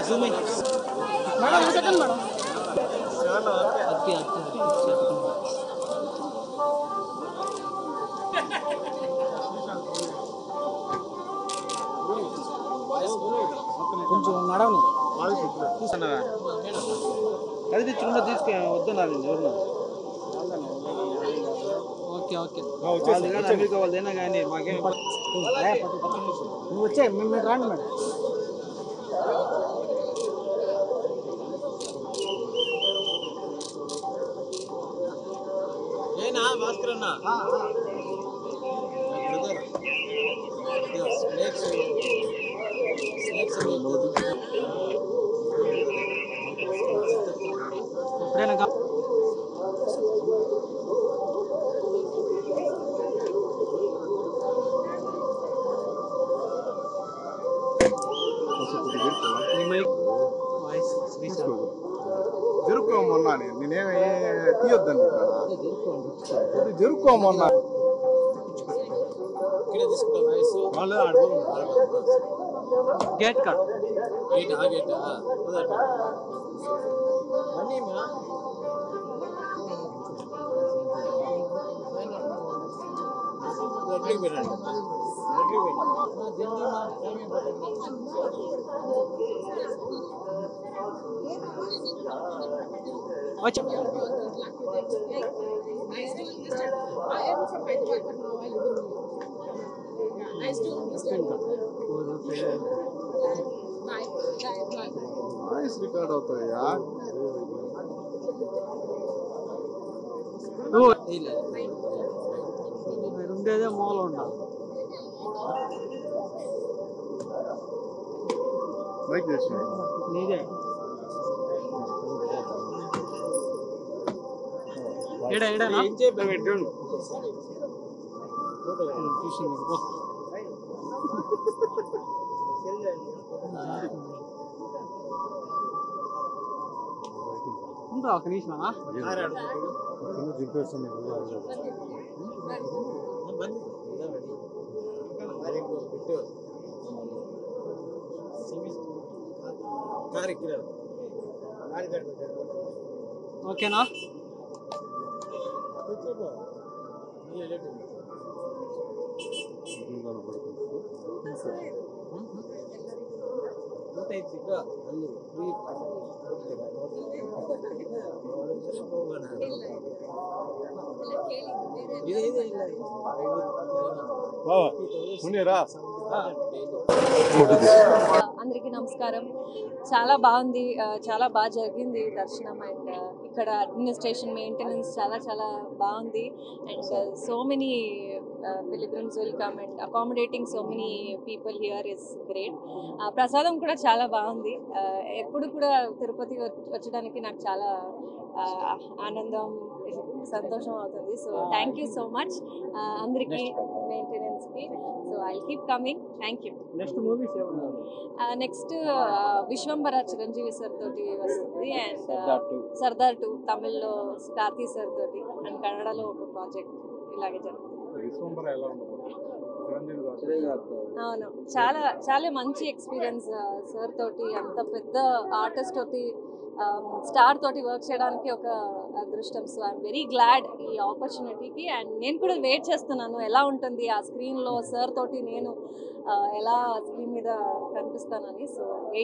Zoom in madam 1 second madam అత్తి కొంచెం నడవని చూస్తున్నావా అది తెచ్చుకుంటా తీసుకు వద్దన్నారు ఎవరు ఓకే ఓకే అమెరికా వాళ్ళైనా కానీ మాకేం నువ్వు వచ్చే మేము రాండి మేడం ఏనా భాస్కర్ అన్న ఎప్పుడైనా జరుపుకోమన్నా నేనేమి తీయొద్దని జరుపుకోమన్నా గేట్ కట్ గేట్ వచ్చి వాయిస్ రికార్డ్ అవుతాయా మీరు ఉండేదే మూల ఉండాలి మైక్ చేసి నీదే ఏడా ఏం చేయబెట్టు ఉంటా ఒక నిమిషమా ఓకేనా అందరికీ నమస్కారం. చాలా బాగుంది, చాలా బాగా జరిగింది దర్శనం. అండ్ ఇక్కడ అడ్మినిస్ట్రేషన్ మెయింటెనెన్స్ చాలా బాగుంది. And so many pilgrims will come and accommodating so many people here is great. ప్రసాదం కూడా చాలా బాగుంది. ఎప్పుడు కూడా తిరుపతి వచ్చడానికి నాకు చాలా ఆనందం, సంతోషం అవుతుంది. So thank you so much అందరికీ, మెయింటెనెన్స్కి. So I keep coming. Thank you. Next Vishwambhara Chiranjeevi sir తోటి వస్తుంది. అండ్ సర్దార్ 2 తమిళ్లో కార్తీ సార్ తోటి, అండ్ కన్నడలో ఒక ప్రాజెక్ట్ ఇలాగే జరుగుతుంది. అవును, చాలా మంచి ఎక్స్పీరియన్స్ సార్ తోటి, అంత పెద్ద ఆర్టిస్ట్ తోటి, స్టార్ తోటి వర్క్ చేయడానికి ఒక అదృష్టం. సో ఐఎమ్ వెరీ గ్లాడ్ ఈ ఆపర్చునిటీకి. అండ్ నేను కూడా వెయిట్ చేస్తున్నాను ఎలా ఉంటుంది ఆ స్క్రీన్లో సార్ తోటి నేను ఎలా స్క్రీన్ మీద కనిపిస్తానని. So wait